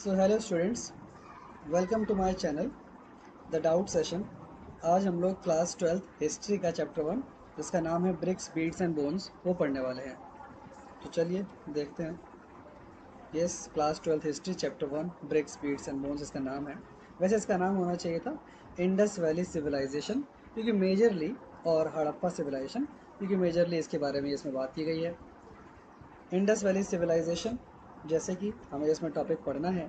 So hello students, welcome to my channel the doubt session. आज हम लोग class 12th history का chapter 1 जिसका नाम है ब्रिक्स बीड्स एंड बोन्स वो पढ़ने वाले हैं। तो चलिए देखते हैं। Yes, class 12th history chapter 1 bricks beads and bones इसका नाम है। वैसे इसका नाम होना चाहिए था इंडस वैली सिविलाइजेशन, क्योंकि मेजरली, और हड़प्पा सिविलाइजेशन, क्योंकि मेजरली इसके बारे में इसमें बात की गई है। इंडस वैली सिविलाइजेशन, जैसे कि हमें इसमें टॉपिक पढ़ना है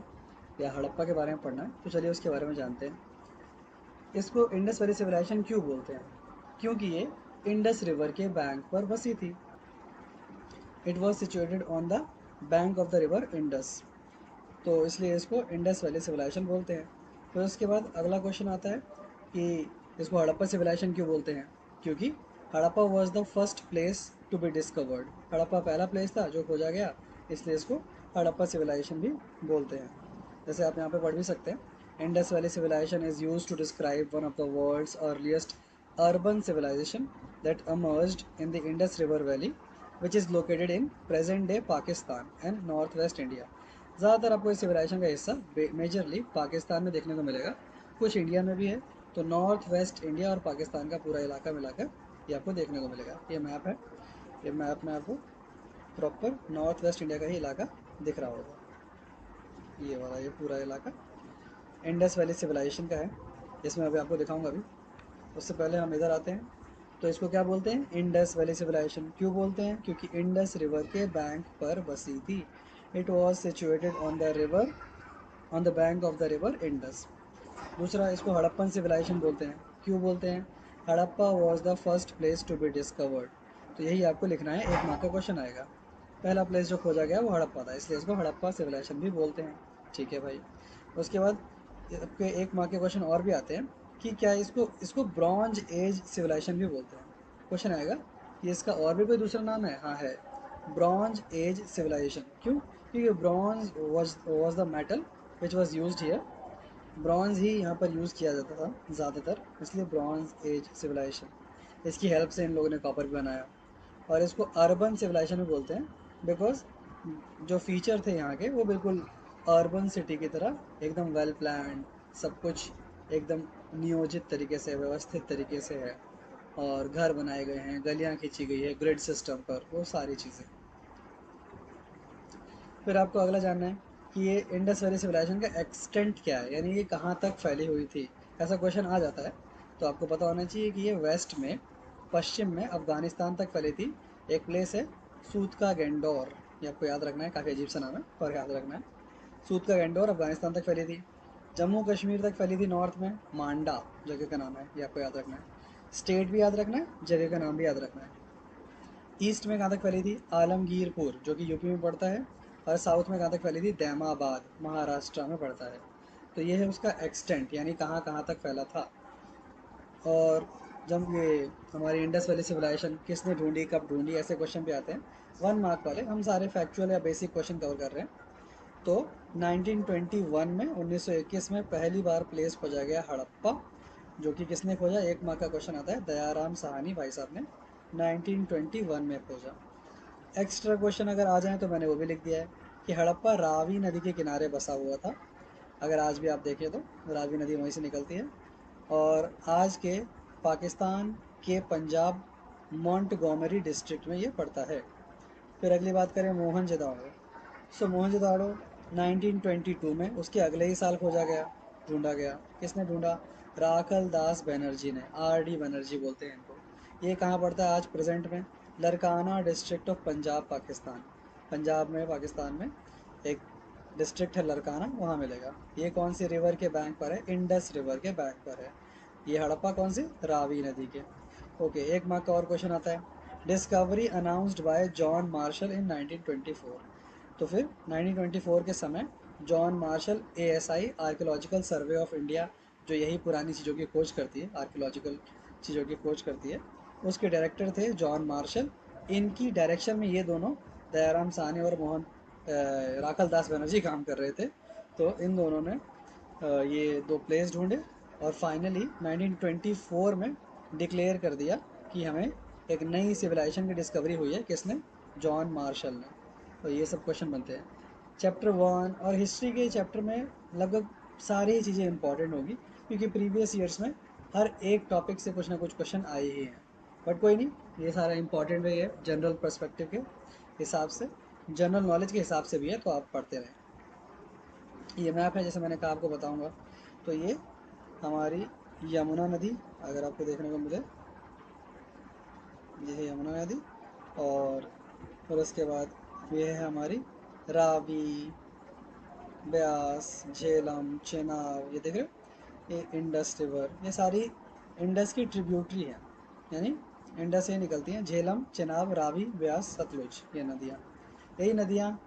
या हड़प्पा के बारे में पढ़ना है, तो चलिए उसके बारे में जानते हैं। इसको इंडस वैली सिविलाइजेशन क्यों बोलते हैं? क्योंकि ये इंडस रिवर के बैंक पर बसी थी। It was situated on the bank of the river Indus, तो इसलिए इसको इंडस वैली सिविलाइजेशन बोलते हैं। फिर उसके बाद अगला क्वेश्चन आता है कि इसको हड़प्पा सिविलाइजेशन क्यों बोलते हैं? क्योंकि Harappa was the first place to be discovered. Harappa पहला प्लेस था जो खोजा गया, इसलिए इसको हड़प्पा सिविलाइजेशन भी बोलते हैं। जैसे आप यहाँ पे पढ़ भी सकते हैं, Indus valley civilisation is used to describe one of the world's earliest urban civilisation that emerged in the Indus River Valley, which is located in present day Pakistan and north west India। ज़्यादातर आपको इस civilisation का हिस्सा majorly Pakistan में देखने को मिलेगा, कुछ इंडिया में भी है। तो नॉर्थ वेस्ट इंडिया और पाकिस्तान का पूरा इलाका मिलाकर ये आपको देखने को मिलेगा। ये मैप है, ये मैप में आपको प्रॉपर नॉर्थ वेस्ट इंडिया का ही इलाका दिख रहा होगा। ये वाला, ये पूरा इलाका इंडस वैली सिविलाइजेशन का है, इसमें अभी आपको दिखाऊंगा। अभी उससे पहले हम इधर आते हैं। तो इसको क्या बोलते हैं? Indus valley civilisation. क्यों बोलते हैं? क्योंकि इंडस रिवर के बैंक पर बसी थी। It was situated on the river, on the bank of the river Indus. दूसरा, इसको हड़प्पन सिविलाइजेशन बोलते हैं। क्यों बोलते हैं? Harappa was the first place to be discovered. तो यही आपको लिखना है, एक मार्क का क्वेश्चन आएगा। पहला प्लेस जो खोजा गया वो हड़प्पा था, इसलिए इसको हड़प्पा सिविलाइजेशन भी बोलते हैं। ठीक है भाई। उसके बाद आपके एक मार्क के क्वेश्चन और भी आते हैं कि क्या इसको इसको ब्रॉन्ज एज सिविलाइजेशन भी बोलते हैं। क्वेश्चन आएगा कि इसका और भी कोई दूसरा नाम है? हाँ है, ब्रॉन्ज एज सिविलाइजेशन। क्यों? क्योंकि bronze was the metal which was use here. Bronze ही यहाँ पर यूज़ किया जाता था ज़्यादातर, इसलिए ब्रॉन्ज एज सिविलाइजेशन। इसकी हेल्प से इन लोगों ने कॉपर भी बनाया। और इसको अर्बन सिविलाइजेशन भी बोलते हैं, बिकॉज जो फीचर थे यहाँ के वो बिल्कुल अर्बन सिटी की तरह एकदम वेल प्लान, सब कुछ एकदम नियोजित तरीके से, व्यवस्थित तरीके से है। और घर बनाए गए हैं, गलियाँ खींची गई है ग्रिड सिस्टम पर, वो सारी चीज़ें। फिर आपको अगला जानना है कि ये इंडस वैली सिविलाइजेशन का एक्सटेंट क्या है, यानी ये कहाँ तक फैली हुई थी। ऐसा क्वेश्चन आ जाता है, तो आपको पता होना चाहिए कि ये वेस्ट में, पश्चिम में अफगानिस्तान तक फैली थी। एक प्लेस है सूत का गेंडोर, ये आपको याद रखना है, काफ़ी अजीब सा नाम है पर याद रखना है। सूत का गेंडोर अफगानिस्तान तक फैली थी। जम्मू कश्मीर तक फैली थी नॉर्थ में, मांडा जगह का नाम है, ये आपको याद रखना है। स्टेट भी याद रखना है, जगह का नाम भी याद रखना है। ईस्ट में कहाँ तक फैली थी? आलमगीरपुर, जो कि यूपी में पड़ता है। और साउथ में कहाँ तक फैली थी? दैमाबाद, महाराष्ट्र में पड़ता है। तो ये है उसका एक्सटेंट, यानी कहाँ कहाँ तक फैला था। और जब ये हमारी इंडस वैली सिविलाइजेशन किसने ढूंढी, कब ढूंढी, ऐसे क्वेश्चन भी आते हैं 1 मार्क वाले। हम सारे फैक्चुअल या बेसिक क्वेश्चन कवर कर रहे हैं। तो 1921 में, 1921 में पहली बार प्लेस खोजा गया हड़प्पा, जो कि किसने खोजा? 1 मार्क का क्वेश्चन आता है, दयाराम साहनी भाई साहब ने 1921 में खोजा। एक्स्ट्रा क्वेश्चन अगर आ जाए तो मैंने वो भी लिख दिया है कि हड़प्पा रावी नदी के किनारे बसा हुआ था। अगर आज भी आप देखें तो रावी नदी वहीं से निकलती है। और आज के पाकिस्तान के पंजाब मोंटगोमरी डिस्ट्रिक्ट में ये पड़ता है। फिर अगली बात करें मोहनजोदाड़ो। सो मोहनजोदाड़ो 1922 में, उसके अगले ही साल खोजा गया, ढूंढा गया। किसने ढूंढा? राखल दास बनर्जी ने, आर डी बनर्जी बोलते हैं इनको। ये कहाँ पड़ता है आज प्रेजेंट में? Larkana district of Punjab, Pakistan. पंजाब में, पाकिस्तान में एक डिस्ट्रिक्ट है लरकाना, वहाँ मिलेगा। ये कौन सी रिवर के बैंक पर है? इंडस रिवर के बैंक पर है। ये हड़प्पा कौन सी? रावी नदी के। ओके, 1 मार्क का और क्वेश्चन आता है, discovery announced by John Marshall in 1924। तो फिर 1924 के समय John Marshall, ASI, archaeological survey of India, जो यही पुरानी चीज़ों की खोज करती है, आर्कियोलॉजिकल चीज़ों की खोज करती है, उसके डायरेक्टर थे जॉन मार्शल। इनकी डायरेक्शन में ये दोनों, दयाराम साहनी और राखल दास बनर्जी काम कर रहे थे। तो इन दोनों ने ये दो प्लेस ढूंढे और फाइनली 1924 में डिक्लेयर कर दिया कि हमें एक नई सिविलाइजेशन की डिस्कवरी हुई है। किसने? जॉन मार्शल ने। तो ये सब क्वेश्चन बनते हैं। चैप्टर 1 और हिस्ट्री के चैप्टर में लगभग सारी चीज़ें इंपॉर्टेंट होगी, क्योंकि प्रीवियस ईयर्स में हर एक टॉपिक से कुछ ना कुछ क्वेश्चन आए ही हैं। बट कोई नहीं, ये सारा इंपॉर्टेंट भी है, जनरल पर्सपेक्टिव के हिसाब से, जनरल नॉलेज के हिसाब से भी है, तो आप पढ़ते रहें। ये मैप है, जैसे मैंने कहा आपको बताऊंगा। तो ये हमारी यमुना नदी, अगर आपको देखने को मिले, ये है यमुना नदी। और उसके बाद ये है हमारी रावी, ब्यास, झेलम, चेनाब, ये देख रहे हो, ये इंडस रिवर, ये सारी इंडस की ट्रिब्यूटरी है, यानी इंडस से निकलती हैं। झेलम, चेनाब, रावी, ब्यास, सतलुज, ये नदियाँ, यही नदियाँ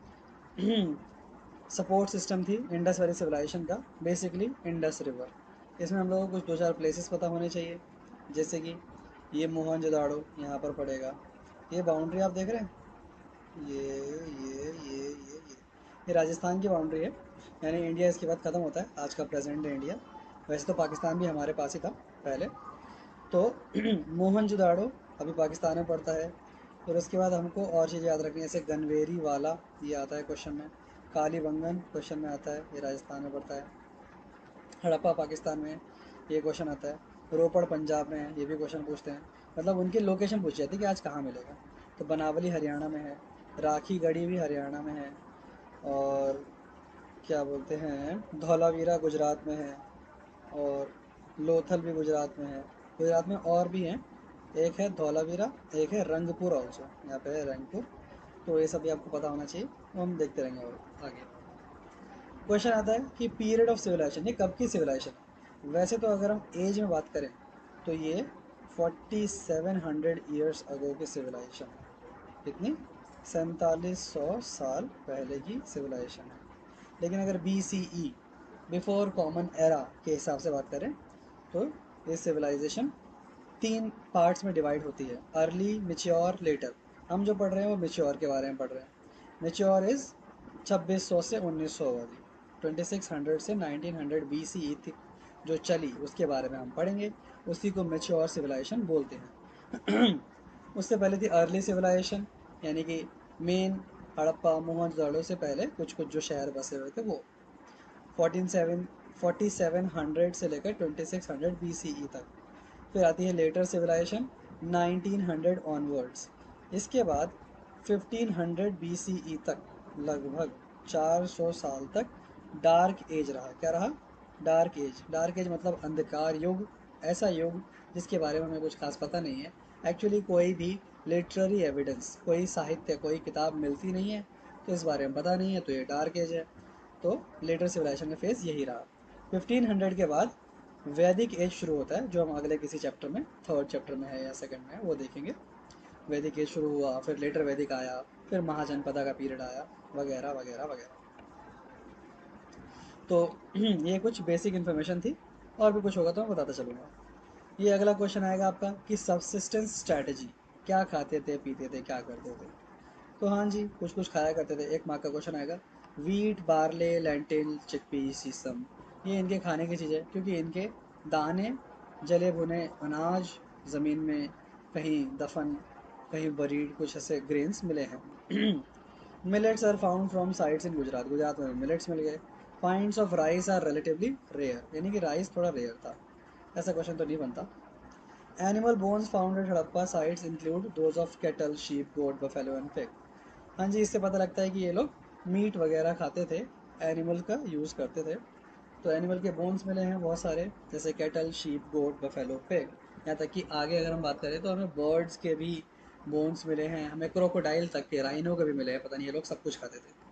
सपोर्ट सिस्टम थी इंडस वैली सिविलाइजेशन का, बेसिकली इंडस रिवर। इसमें हम लोगों को कुछ 2-4 प्लेसेस पता होने चाहिए, जैसे कि ये मोहनजोदाड़ो यहाँ पर पड़ेगा। ये बाउंड्री आप देख रहे हैं, ये राजस्थान की बाउंड्री है, यानी इंडिया इसके बाद ख़त्म होता है, आज का प्रेजेंट है इंडिया। वैसे तो पाकिस्तान भी हमारे पास ही था पहले। तो मोहनजोदाड़ो अभी पाकिस्तान में पड़ता है। फिर उसके बाद हमको और चीज़ें याद रखनी है, जैसे गनवेरी वाला, ये आता है क्वेश्चन में। कालीबंगन क्वेश्चन में आता है, ये राजस्थान में पड़ता है। हड़प्पा पाकिस्तान में, ये क्वेश्चन आता है। रोपड़ पंजाब में है, ये भी क्वेश्चन पूछते हैं, मतलब उनकी लोकेशन पूछी जाती है कि आज कहाँ मिलेगा। तो बनावली हरियाणा में है, राखी गढ़ी भी हरियाणा में है, और क्या बोलते हैं, धौलावीरा गुजरात में है, और लोथल भी गुजरात में है। गुजरात में और भी हैं, एक है धौलावीरा, एक है रंगपुर ऑल्सो, यहाँ पे है रंगपुर। तो ये सब भी आपको पता होना चाहिए, तो हम देखते रहेंगे और आगे। क्वेश्चन आता है कि पीरियड ऑफ सिविलाइजेशन, ये कब की सिविलाइजेशन है। वैसे तो अगर हम एज में बात करें तो ये 4700 ईयर्स अगो की सिविलाइजेशन है। कितनी? 4700 साल पहले की सिविलाइजेशन है। लेकिन अगर BCE, बिफोर कॉमन एरा के हिसाब से बात करें तो ये सिविलाइजेशन 3 पार्ट्स में डिवाइड होती है, अर्ली, मिच्योर, लेटर। हम जो पढ़ रहे हैं वो मिच्योर के बारे में पढ़ रहे हैं। मिच्योर इज़ 2600 से 1900 वाली, 2600 से 1900 BCE तक जो चली, उसके बारे में हम पढ़ेंगे। उसी को मेच्योर सिविलाइजेशन बोलते हैं। उससे पहले थी अर्ली सिविलाइजेशन, यानी कि मेन हड़प्पा मोहनजोदड़ो से पहले कुछ कुछ जो शहर बसे हुए थे वो, 4700 से लेकर 2600 BCE तक। फिर आती है लेटर सिविलाइजेशन, 1900 ऑनवर्ड्स। इसके बाद 1500 BCE तक, लगभग 400 साल तक डार्क एज रहा। क्या रहा? Dark as. डार्क एज मतलब अंधकार युग, ऐसा युग जिसके बारे में हमें कुछ खास पता नहीं है। एक्चुअली कोई भी लिटरेरी एविडेंस, कोई साहित्य, कोई किताब मिलती नहीं है, तो इस बारे में पता नहीं है, तो ये डार्क एज है। तो लेटर सिविलाइजेशन का फेज़ यही रहा। 1500 के बाद वैदिक एज शुरू होता है, जो हम अगले किसी चैप्टर में, थर्ड चैप्टर में है या सेकंड में है, वो देखेंगे। वैदिक एज शुरू हुआ, फिर लेटर वैदिक आया, फिर महाजनपदा का पीरियड आया, वगैरह वगैरह वगैरह। तो ये कुछ बेसिक इन्फॉर्मेशन थी, और भी कुछ होगा तो मैं बताता चलूँगा। ये अगला क्वेश्चन आएगा आपका कि सबसिस्टेंस स्ट्रैटेजी, क्या खाते थे, पीते थे, क्या करते थे। तो हाँ जी, कुछ कुछ खाया करते थे। 1 मार्क का क्वेश्चन आएगा, वीट, बार्ले, लेंटिल, चिकपी, सीसम, ये इनके खाने की चीज़ है, क्योंकि इनके दाने, जले भुने अनाज ज़मीन में कहीं दफन, कहीं बरीड, कुछ ऐसे ग्रेन्स मिले हैं। Millets are found from sites in Gujarat, Gujarat में मिलेट्स मिल गए। Finds of rice are relatively rare, यानी कि राइस थोड़ा रेयर था। ऐसा क्वेश्चन तो नहीं बनता। Animal bones found at Harappa sites include those of cattle, sheep, goat, buffalo and pig. हाँ जी, इससे पता लगता है कि ये लोग मीट वगैरह खाते थे, एनिमल का यूज़ करते थे। तो एनिमल के बोन्स मिले हैं बहुत सारे, जैसे cattle, sheep, goat, buffalo, pig. यहाँ तक कि आगे अगर हम बात करें तो हमें बर्ड्स के भी बोन्स मिले हैं, हमें क्रोकोडाइल तक के, राइनो के भी मिले हैं। पता नहीं ये लोग सब कुछ खाते थे।